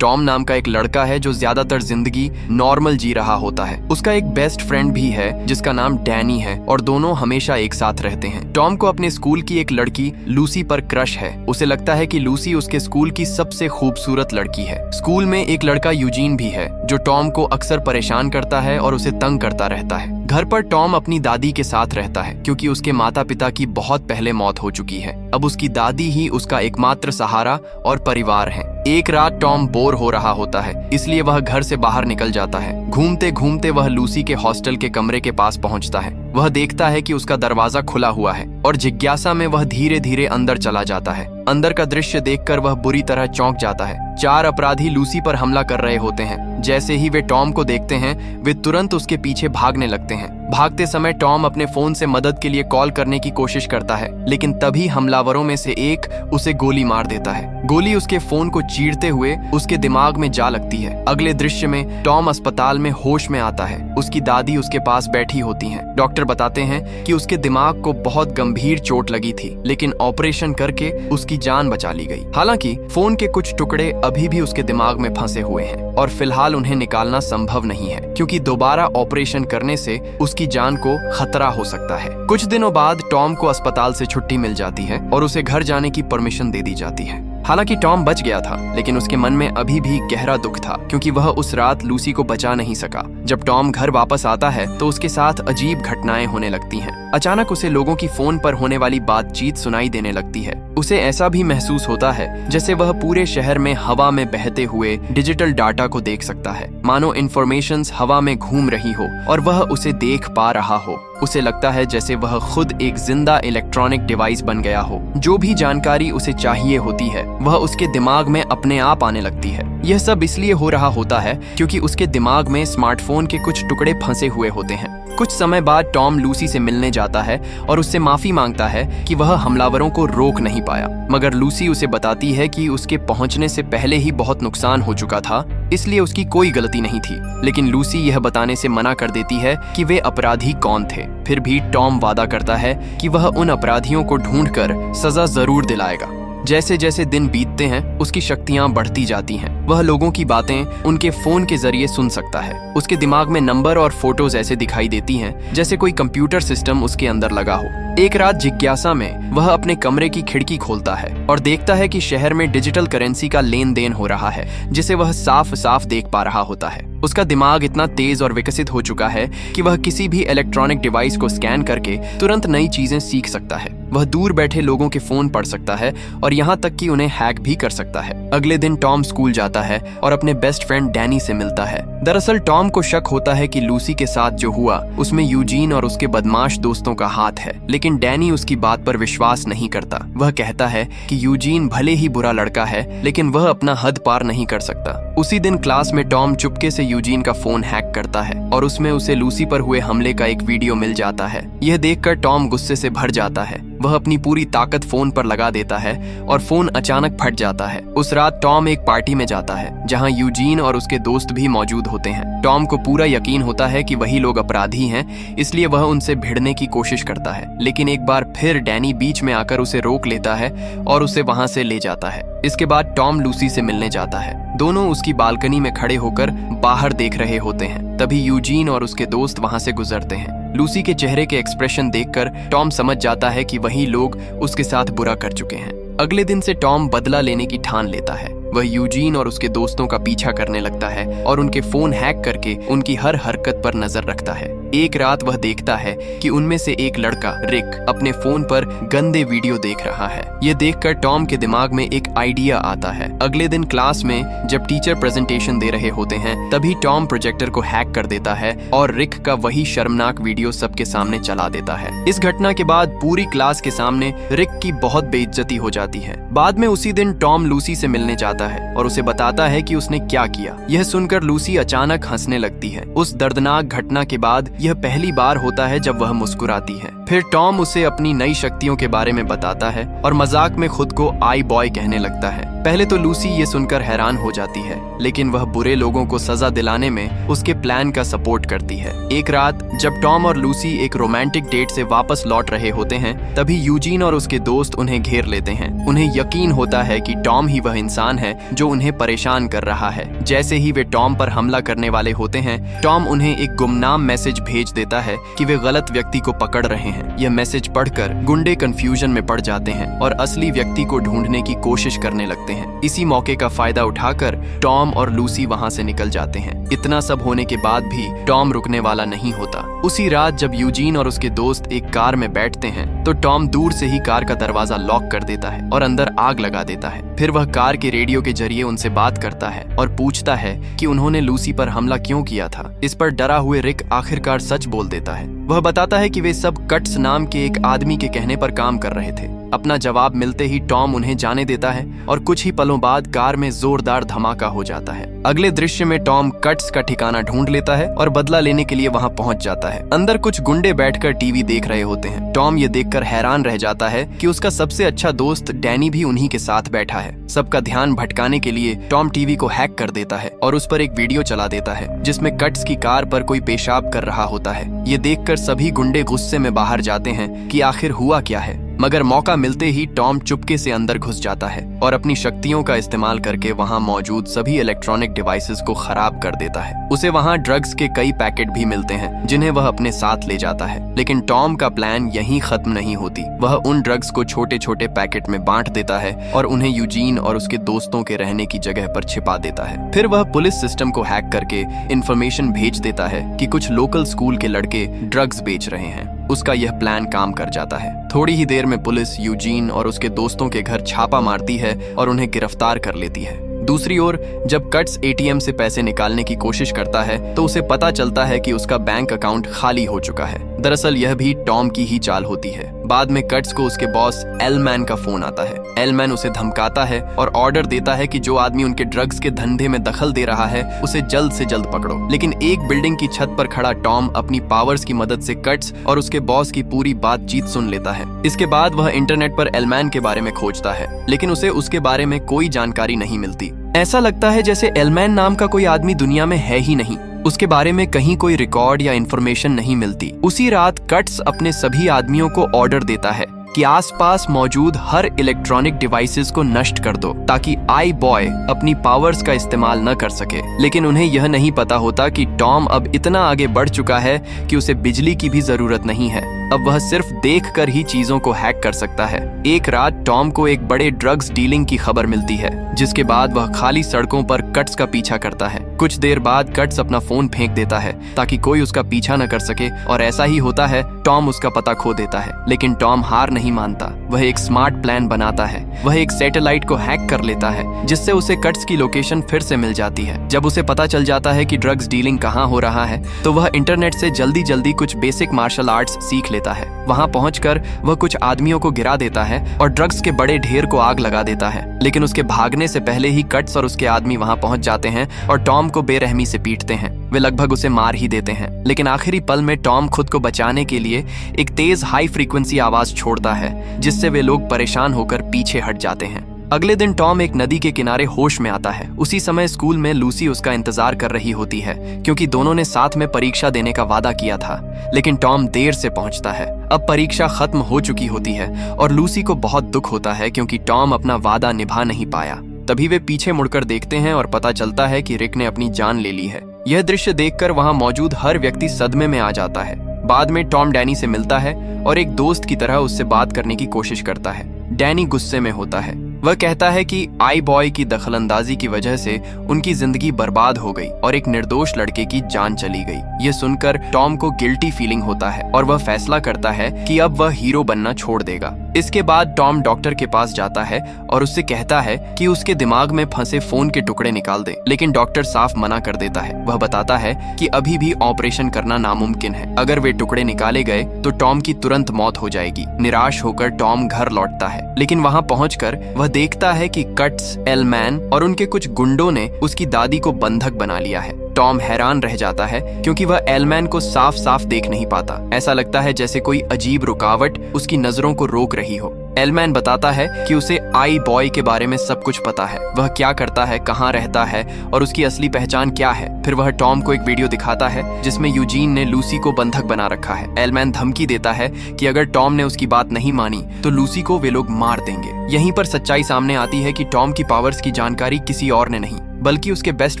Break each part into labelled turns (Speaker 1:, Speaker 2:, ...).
Speaker 1: Tom नाम का एक लड़का है जो ज्यादातर जिंदगी नॉर्मल जी रहा होता है। उसका एक बेस्ट फ्रेंड भी है जिसका नाम डैनी है और दोनों हमेशा एक साथ रहते हैं। टॉम को अपने स्कूल की एक लड़की लूसी पर क्रश है। उसे लगता है कि लूसी उसके स्कूल की सबसे खूबसूरत लड़की है। स्कूल में एक लड़का यूजीन भी है जो टॉम को अक्सर परेशान करता है और उसे तंग करता रहता है। घर पर टॉम अपनी दादी के साथ रहता है क्योंकि उसके माता पिता की बहुत पहले मौत हो चुकी है। अब उसकी दादी ही उसका एकमात्र सहारा और परिवार है। एक रात टॉम बोर हो रहा होता है, इसलिए वह घर से बाहर निकल जाता है। घूमते घूमते वह लूसी के हॉस्टल के कमरे के पास पहुंचता है। वह देखता है कि उसका दरवाजा खुला हुआ है और जिज्ञासा में वह धीरे धीरे अंदर चला जाता है। अंदर का दृश्य देखकर वह बुरी तरह चौंक जाता है। 4 अपराधी लूसी पर हमला कर रहे होते हैं। जैसे ही वे टॉम को देखते हैं, वे तुरंत उसके पीछे भागने लगते हैं। भागते समय टॉम अपने फोन से मदद के लिए कॉल करने की कोशिश करता है, लेकिन तभी हमलावरों में से एक उसे गोली मार देता है। गोली उसके फोन को चीरते हुए उसके दिमाग में जा लगती है। अगले दृश्य में टॉम अस्पताल में होश में आता है। उसकी दादी उसके पास बैठी होती हैं। डॉक्टर बताते हैं कि उसके दिमाग को बहुत गंभीर चोट लगी थी, लेकिन ऑपरेशन करके उसकी जान बचा ली गई। हालांकि फोन के कुछ टुकड़े अभी भी उसके दिमाग में फंसे हुए हैं और फिलहाल उन्हें निकालना संभव नहीं है क्योंकि दोबारा ऑपरेशन करने से उसकी जान को खतरा हो सकता है। कुछ दिनों बाद टॉम को अस्पताल से छुट्टी मिल जाती है और उसे घर जाने की परमिशन दे दी जाती है। हालांकि टॉम बच गया था, लेकिन उसके मन में अभी भी गहरा दुख था क्योंकि वह उस रात लूसी को बचा नहीं सका। जब टॉम घर वापस आता है तो उसके साथ अजीब घटनाएं होने लगती हैं। अचानक उसे लोगों की फोन पर होने वाली बातचीत सुनाई देने लगती है। उसे ऐसा भी महसूस होता है जैसे वह पूरे शहर में हवा में बहते हुए डिजिटल डाटा को देख सकता है, मानो इन्फॉर्मेशंस हवा में घूम रही हो और वह उसे देख पा रहा हो। उसे लगता है जैसे वह खुद एक जिंदा इलेक्ट्रॉनिक डिवाइस बन गया हो। जो भी जानकारी उसे चाहिए होती है वह उसके दिमाग में अपने आप आने लगती है। यह सब इसलिए हो रहा होता है क्योंकि उसके दिमाग में स्मार्टफोन के कुछ टुकड़े फंसे हुए होते हैं। कुछ समय बाद टॉम लूसी से मिलने जाता है और उससे माफी मांगता है कि वह हमलावरों को रोक नहीं पाया, मगर लूसी उसे बताती है कि उसके पहुंचने से पहले ही बहुत नुकसान हो चुका था, इसलिए उसकी कोई गलती नहीं थी। लेकिन लूसी यह बताने से मना कर देती है कि वे अपराधी कौन थे। फिर भी टॉम वादा करता है कि वह उन अपराधियों को ढूंढकर सजा जरूर दिलाएगा। जैसे जैसे दिन बीतते हैं उसकी शक्तियां बढ़ती जाती हैं। वह लोगों की बातें उनके फोन के जरिए सुन सकता है। उसके दिमाग में नंबर और फोटोज ऐसे दिखाई देती हैं जैसे कोई कंप्यूटर सिस्टम उसके अंदर लगा हो। एक रात जिज्ञासा में वह अपने कमरे की खिड़की खोलता है और देखता है कि शहर में डिजिटल करेंसी का लेन देन हो रहा है, जिसे वह साफ साफ देख पा रहा होता है। उसका दिमाग इतना तेज और विकसित हो चुका है कि वह किसी भी इलेक्ट्रॉनिक डिवाइस को स्कैन करके तुरंत नई चीजें सीख सकता है। वह दूर बैठे लोगों के फोन पढ़ सकता है और यहाँ तक कि उन्हें हैक भी कर सकता है। अगले दिन टॉम स्कूल जाता है और अपने बेस्ट फ्रेंड डैनी से मिलता है। दरअसल टॉम को शक होता है कि लूसी के साथ जो हुआ उसमें यूजीन और उसके बदमाश दोस्तों का हाथ है, लेकिन डैनी उसकी बात पर विश्वास नहीं करता। वह कहता है कि यूजीन भले ही बुरा लड़का है, लेकिन वह अपना हद पार नहीं कर सकता। उसी दिन क्लास में टॉम चुपके से यूजीन का फोन हैक करता है और उसमें उसे लूसी पर हुए हमले का एक वीडियो मिल जाता है। यह देखकर टॉम गुस्से से भर जाता है। वह अपनी पूरी ताकत फोन पर लगा देता है और फोन अचानक फट जाता है। उस रात टॉम एक पार्टी में जाता है जहां यूजीन और उसके दोस्त भी मौजूद होते हैं। टॉम को पूरा यकीन होता है कि वही लोग अपराधी हैं, इसलिए वह उनसे भिड़ने की कोशिश करता है, लेकिन एक बार फिर डैनी बीच में आकर उसे रोक लेता है और उसे वहां से ले जाता है। इसके बाद टॉम लूसी से मिलने जाता है। दोनों उसकी बालकनी में खड़े होकर बाहर देख रहे होते हैं। तभी यूजीन और उसके दोस्त वहां से गुजरते हैं। लूसी के चेहरे के एक्सप्रेशन देखकर टॉम समझ जाता है कि वही लोग उसके साथ बुरा कर चुके हैं। अगले दिन से टॉम बदला लेने की ठान लेता है। वह यूजीन और उसके दोस्तों का पीछा करने लगता है और उनके फोन हैक करके उनकी हर हरकत पर नजर रखता है। एक रात वह देखता है कि उनमें से एक लड़का रिक अपने फोन पर गंदे वीडियो देख रहा है। यह देखकर टॉम के दिमाग में एक आइडिया आता है। अगले दिन क्लास में जब टीचर प्रेजेंटेशन दे रहे होते हैं, तभी टॉम प्रोजेक्टर को हैक कर देता है और रिक का वही शर्मनाक वीडियो सबके सामने चला देता है। इस घटना के बाद पूरी क्लास के सामने रिक की बहुत बेइज्जती हो जाती है। बाद में उसी दिन टॉम लूसी से मिलने जाता है और उसे बताता है कि उसने क्या किया। यह सुनकर लूसी अचानक हंसने लगती है। उस दर्दनाक घटना के बाद यह पहली बार होता है जब वह मुस्कुराती है। फिर टॉम उसे अपनी नई शक्तियों के बारे में बताता है और मजाक में खुद को आई बॉय कहने लगता है। पहले तो लूसी ये सुनकर हैरान हो जाती है, लेकिन वह बुरे लोगों को सजा दिलाने में उसके प्लान का सपोर्ट करती है। एक रात जब टॉम और लूसी एक रोमांटिक डेट से वापस लौट रहे होते हैं, तभी यूजीन और उसके दोस्त उन्हें घेर लेते हैं। उन्हें यकीन होता है कि टॉम ही वह इंसान है जो उन्हें परेशान कर रहा है। जैसे ही वे टॉम पर हमला करने वाले होते हैं, टॉम उन्हें एक गुमनाम मैसेज भेज देता है कि वे गलत व्यक्ति को पकड़ रहे हैं। यह मैसेज पढ़कर गुंडे कंफ्यूजन में पड़ जाते हैं और असली व्यक्ति को ढूंढने की कोशिश करने लगते हैं। इसी मौके का फायदा उठाकर टॉम और लूसी वहां से निकल जाते हैं। इतना सब होने के बाद भी टॉम रुकने वाला नहीं होता। उसी रात जब यूजीन और उसके दोस्त एक कार में बैठते हैं, तो टॉम दूर से ही कार का दरवाजा लॉक कर देता है और अंदर आग लगा देता है। फिर वह कार के रेडियो के जरिए उनसे बात करता है और पूछता है कि उन्होंने लूसी पर हमला क्यों किया था। इस पर डरा हुए रिक आखिरकार सच बोल देता है। वह बताता है कि वे सब कट्स नाम के एक आदमी के कहने पर काम कर रहे थे। अपना जवाब मिलते ही टॉम उन्हें जाने देता है और कुछ ही पलों बाद कार में जोरदार धमाका हो जाता है। अगले दृश्य में टॉम कट्स का ठिकाना ढूंढ लेता है और बदला लेने के लिए वहां पहुंच जाता है। अंदर कुछ गुंडे बैठकर टीवी देख रहे होते हैं। टॉम ये देखकर हैरान रह जाता है कि उसका सबसे अच्छा दोस्त डैनी भी उन्हीं के साथ बैठा है। सबका ध्यान भटकाने के लिए टॉम टीवी को हैक कर देता है और उस पर एक वीडियो चला देता है जिसमें कट्स की कार पर कोई पेशाब कर रहा होता है। ये देखकर सभी गुंडे गुस्से में बाहर जाते हैं कि आखिर हुआ क्या है, मगर मौका मिलते ही टॉम चुपके से अंदर घुस जाता है और अपनी शक्तियों का इस्तेमाल करके वहां मौजूद सभी इलेक्ट्रॉनिक डिवाइसेस को खराब कर देता है। उसे वहां ड्रग्स के कई पैकेट भी मिलते हैं जिन्हें वह अपने साथ ले जाता है। लेकिन टॉम का प्लान यहीं खत्म नहीं होती। वह उन ड्रग्स को छोटे छोटे पैकेट में बांट देता है और उन्हें यूजीन और उसके दोस्तों के रहने की जगह पर छिपा देता है। फिर वह पुलिस सिस्टम को हैक करके इंफॉर्मेशन भेज देता है कि कुछ लोकल स्कूल के लड़के ड्रग्स बेच रहे हैं। उसका यह प्लान काम कर जाता है। थोड़ी ही देर में पुलिस यूजीन और उसके दोस्तों के घर छापा मारती है और उन्हें गिरफ्तार कर लेती है। दूसरी ओर जब कट्स एटीएम से पैसे निकालने की कोशिश करता है तो उसे पता चलता है कि उसका बैंक अकाउंट खाली हो चुका है। दरअसल यह भी टॉम की ही चाल होती है। बाद में कट्स को उसके बॉस एलमैन का फोन आता है। एलमैन उसे धमकाता है और ऑर्डर देता है कि जो आदमी उनके ड्रग्स के धंधे में दखल दे रहा है उसे जल्द से जल्द पकड़ो। लेकिन एक बिल्डिंग की छत पर खड़ा टॉम अपनी पावर्स की मदद से कट्स और उसके बॉस की पूरी बातचीत सुन लेता है। इसके बाद वह इंटरनेट पर एलमैन के बारे में खोजता है, लेकिन उसे उसके बारे में कोई जानकारी नहीं मिलती। ऐसा लगता है जैसे एलमैन नाम का कोई आदमी दुनिया में है ही नहीं। उसके बारे में कहीं कोई रिकॉर्ड या इन्फॉर्मेशन नहीं मिलती। उसी रात कट्स अपने सभी आदमियों को ऑर्डर देता है कि आसपास मौजूद हर इलेक्ट्रॉनिक डिवाइसेस को नष्ट कर दो ताकि आई बॉय अपनी पावर्स का इस्तेमाल न कर सके। लेकिन उन्हें यह नहीं पता होता कि टॉम अब इतना आगे बढ़ चुका है कि उसे बिजली की भी जरूरत नहीं है। अब वह सिर्फ देखकर ही चीजों को हैक कर सकता है। एक रात टॉम को एक बड़े ड्रग्स डीलिंग की खबर मिलती है, जिसके बाद वह खाली सड़कों पर कट्स का पीछा करता है। कुछ देर बाद कट्स अपना फोन फेंक देता है ताकि कोई उसका पीछा न कर सके, और ऐसा ही होता है। टॉम उसका पता खो देता है, लेकिन टॉम हार नहीं मानता। वह एक स्मार्ट प्लान बनाता है। वह एक सैटेलाइट को हैक कर लेता है, जिससे उसे कट्स की लोकेशन फिर से मिल जाती है। जब उसे पता चल जाता है कि ड्रग्स डीलिंग कहाँ हो रहा है, तो वह इंटरनेट से जल्दी जल्दी कुछ बेसिक मार्शल आर्ट्स सीख लेता है। वहां पहुंचकर वह कुछ आदमियों को गिरा देता है और ड्रग्स के बड़े ढेर को आग लगा देता है। लेकिन उसके भागने से पहले ही कट्स और उसके आदमी वहां पहुंच जाते हैं और टॉम को बेरहमी से पीटते हैं। वे लगभग उसे मार ही देते हैं, लेकिन आखिरी पल में टॉम खुद को बचाने के लिए एक तेज हाई फ्रीक्वेंसी आवाज छोड़ता है, जिससे वे लोग परेशान होकर पीछे हट जाते हैं। अगले दिन टॉम एक नदी के किनारे होश में आता है। उसी समय स्कूल में लूसी उसका इंतजार कर रही होती है, क्योंकि दोनों ने साथ में परीक्षा देने का वादा किया था। लेकिन टॉम देर से पहुंचता है। अब परीक्षा खत्म हो चुकी होती है और लूसी को बहुत दुख होता है, क्योंकि टॉम अपना वादा निभा नहीं पाया। तभी वे पीछे मुड़कर देखते हैं और पता चलता है कि रिक ने अपनी जान ले ली है। यह दृश्य देखकर वहां मौजूद हर व्यक्ति सदमे में आ जाता है। बाद में टॉम डैनी से मिलता है और एक दोस्त की तरह उससे बात करने की कोशिश करता है। डैनी गुस्से में होता है। वह कहता है कि आई बॉय की दखलंदाजी की वजह से उनकी जिंदगी बर्बाद हो गई और एक निर्दोष लड़के की जान चली गई। ये सुनकर टॉम को गिल्टी फीलिंग होता है और वह फैसला करता है कि अब वह हीरो बनना छोड़ देगा। इसके बाद टॉम डॉक्टर के पास जाता है और उससे कहता है कि उसके दिमाग में फंसे फोन के टुकड़े निकाल दे, लेकिन डॉक्टर साफ मना कर देता है। वह बताता है कि अभी भी ऑपरेशन करना नामुमकिन है। अगर वे टुकड़े निकाले गए तो टॉम की तुरंत मौत हो जाएगी। निराश होकर टॉम घर लौटता है, लेकिन वहां पहुंचकर वह देखता है कि कट्स, एलमैन और उनके कुछ गुंडों ने उसकी दादी को बंधक बना लिया है। टॉम हैरान रह जाता है, क्योंकि वह एलमैन को साफ साफ देख नहीं पाता। ऐसा लगता है जैसे कोई अजीब रुकावट उसकी नजरों को रोक रही हो। एलमैन बताता है कि उसे आई बॉय के बारे में सब कुछ पता है, वह क्या करता है, कहाँ रहता है और उसकी असली पहचान क्या है। फिर वह टॉम को एक वीडियो दिखाता है जिसमें यूजीन ने लूसी को बंधक बना रखा है। एलमैन धमकी देता है कि अगर टॉम ने उसकी बात नहीं मानी तो लूसी को वे लोग मार देंगे। यहीं पर सच्चाई सामने आती है कि टॉम की पावर्स की जानकारी किसी और ने नहीं बल्कि उसके बेस्ट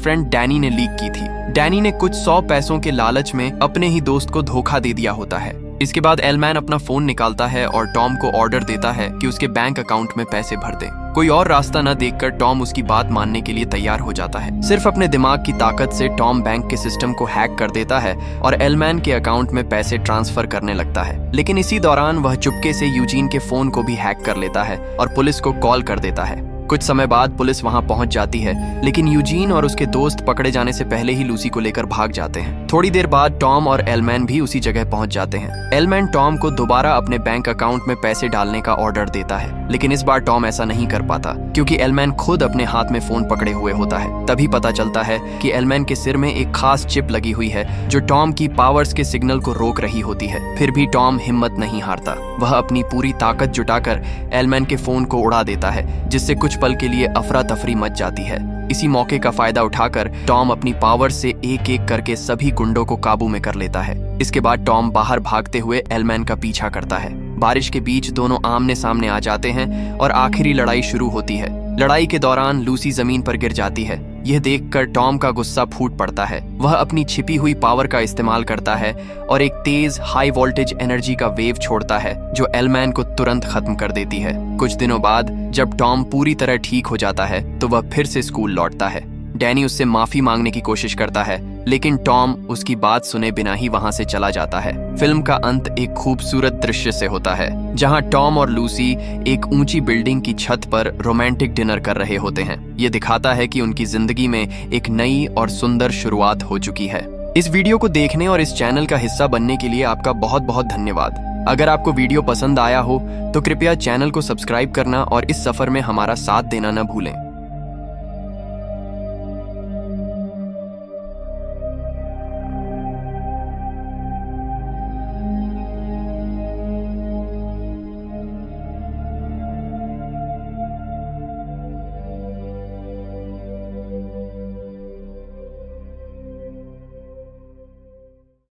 Speaker 1: फ्रेंड डैनी ने लीक की थी। डैनी ने कुछ 100 पैसों के लालच में अपने ही दोस्त को धोखा दे दिया होता है। इसके बाद एलमैन अपना फोन निकालता है और टॉम को ऑर्डर देता है कि उसके बैंक अकाउंट में पैसे भर दे। कोई और रास्ता न देखकर टॉम उसकी बात मानने के लिए तैयार हो जाता है। सिर्फ अपने दिमाग की ताकत से टॉम बैंक के सिस्टम को हैक कर देता है और एलमैन के अकाउंट में पैसे ट्रांसफर करने लगता है। लेकिन इसी दौरान वह चुपके से यूजीन के फोन को भी हैक कर लेता है और पुलिस को कॉल कर देता है। कुछ समय बाद पुलिस वहां पहुंच जाती है, लेकिन यूजीन और उसके दोस्त पकड़े जाने से पहले ही लूसी को लेकर भाग जाते हैं। थोड़ी देर बाद टॉम और एलमैन भी उसी जगह पहुंच जाते हैं। एलमैन टॉम को दोबारा अपने बैंक अकाउंट में पैसे डालने का ऑर्डर देता है, लेकिन इस बार टॉम ऐसा नहीं कर पाता क्योंकि एलमैन खुद अपने हाथ में फोन पकड़े हुए होता है। तभी पता चलता है कि एलमैन के सिर में एक खास चिप लगी हुई है जो टॉम की पावर्स के सिग्नल को रोक रही होती है। फिर भी टॉम हिम्मत नहीं हारता। वह अपनी पूरी ताकत जुटाकर एलमैन के फोन को उड़ा देता है, जिससे कुछ पल के लिए अफरा तफरी मच जाती है। इसी मौके का फायदा उठाकर टॉम अपनी पावर से एक एक करके सभी गुंडों को काबू में कर लेता है। इसके बाद टॉम बाहर भागते हुए एलमैन का पीछा करता है। बारिश के बीच दोनों आमने सामने आ जाते हैं और आखिरी लड़ाई शुरू होती है। लड़ाई के दौरान लूसी जमीन पर गिर जाती है। यह देखकर टॉम का गुस्सा फूट पड़ता है। वह अपनी छिपी हुई पावर का इस्तेमाल करता है और एक तेज हाई वोल्टेज एनर्जी का वेव छोड़ता है जो एलमैन को तुरंत खत्म कर देती है। कुछ दिनों बाद जब टॉम पूरी तरह ठीक हो जाता है तो वह फिर से स्कूल लौटता है। डैनी उससे माफी मांगने की कोशिश करता है, लेकिन टॉम उसकी बात सुने बिना ही वहां से चला जाता है। फिल्म का अंत एक खूबसूरत दृश्य से होता है जहां टॉम और लूसी एक ऊंची बिल्डिंग की छत पर रोमांटिक डिनर कर रहे होते हैं। ये दिखाता है कि उनकी जिंदगी में एक नई और सुंदर शुरुआत हो चुकी है। इस वीडियो को देखने और इस चैनल का हिस्सा बनने के लिए आपका बहुत बहुत धन्यवाद। अगर आपको वीडियो पसंद आया हो तो कृपया चैनल को सब्सक्राइब करना और इस सफर में हमारा साथ देना न भूलें।